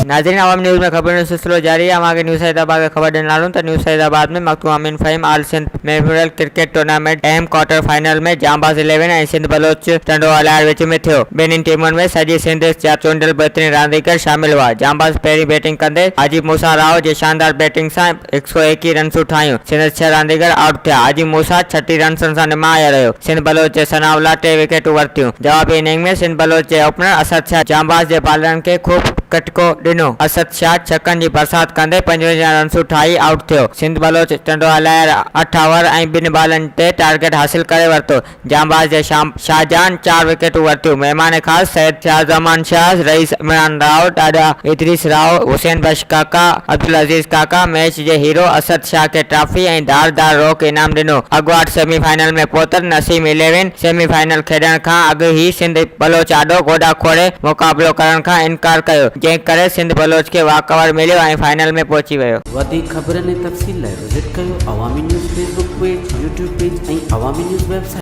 नाज़रीन, अवामी न्यूज़ में खबरों का सिलसिलो जारी है। हम आगे न्यूसैदआबाद की खबर ॾियण वालूं। न्यूसैदआबाद में मखदूम امین فهيم आल सिंध मيموريل ڪرڪيٽ ټورنامينٽ अहम क्वार्टर फाइनल में जहाँबाज 11 ऐं सिंध बलोच टंडो हलाइण विच में थियो। ॿिन्हिनि टीमुनि में सॼी सिंध जा चूंडियल बहितरीन रांदीगर शामिल हुआ। जहाँबाज पहिरीं बैटिंग कंदे हाजी मूसा राव जे शानदार बैटिंग सां 121 रन्सूं ठाहियूं। सिंध 6 रांदीगर आउट थिया। हाजी मूसा 36 रन्सनि सां निमाया रहियो। सिंध बलोच जे सनाउल्ला 3 विकेटूं वरितियूं। जवाबी इनिंग में सिंध बलोच जे ओपनर असद शाह जहाँबाज जे बॉलरनि खे खूब कटको ॾिनो। असद शाह छकनि जी बरसात कंदे 55 रन्सूं ठाही आउट थियो। सिंध बलोच टंडो हलाए 8 ओवर ऐं 2 बॉलनि ते टारगेट हासिल करे वरितो। जहाँबाज जे शाहजहान 4 विकेटूं वरितियूं। महिमान ख़ासि सैयद शाहज़मान शाह, रईस इमरान राव, ॾाढा इदरीस राव, हुसैन बख्श काका, अब्दुल अज़ीज़ काका मैच जे हीरो असद शाह खे ट्रॉफी ऐं धारदार रोक इनाम ॾिनो। अॻुवाट सेमीफाइनल में पहुतल नसीम 11 सेमीफाइनल खेॾण खां अॻु ई सिंध बलोच आॾो गोॾा खोड़े मुक़ाबिलो करण खां इनकार कयो, जंहिं करे सिंध बलोच खे वाकवर मिलियो ऐं फाइनल में पहुची वियो। वधीक ख़बरनि ऐं तफ़सील लाइ विज़िट कयो अवामी news Facebook page, YouTube page ऐं अवामी न्यूज़ वेबसाइट।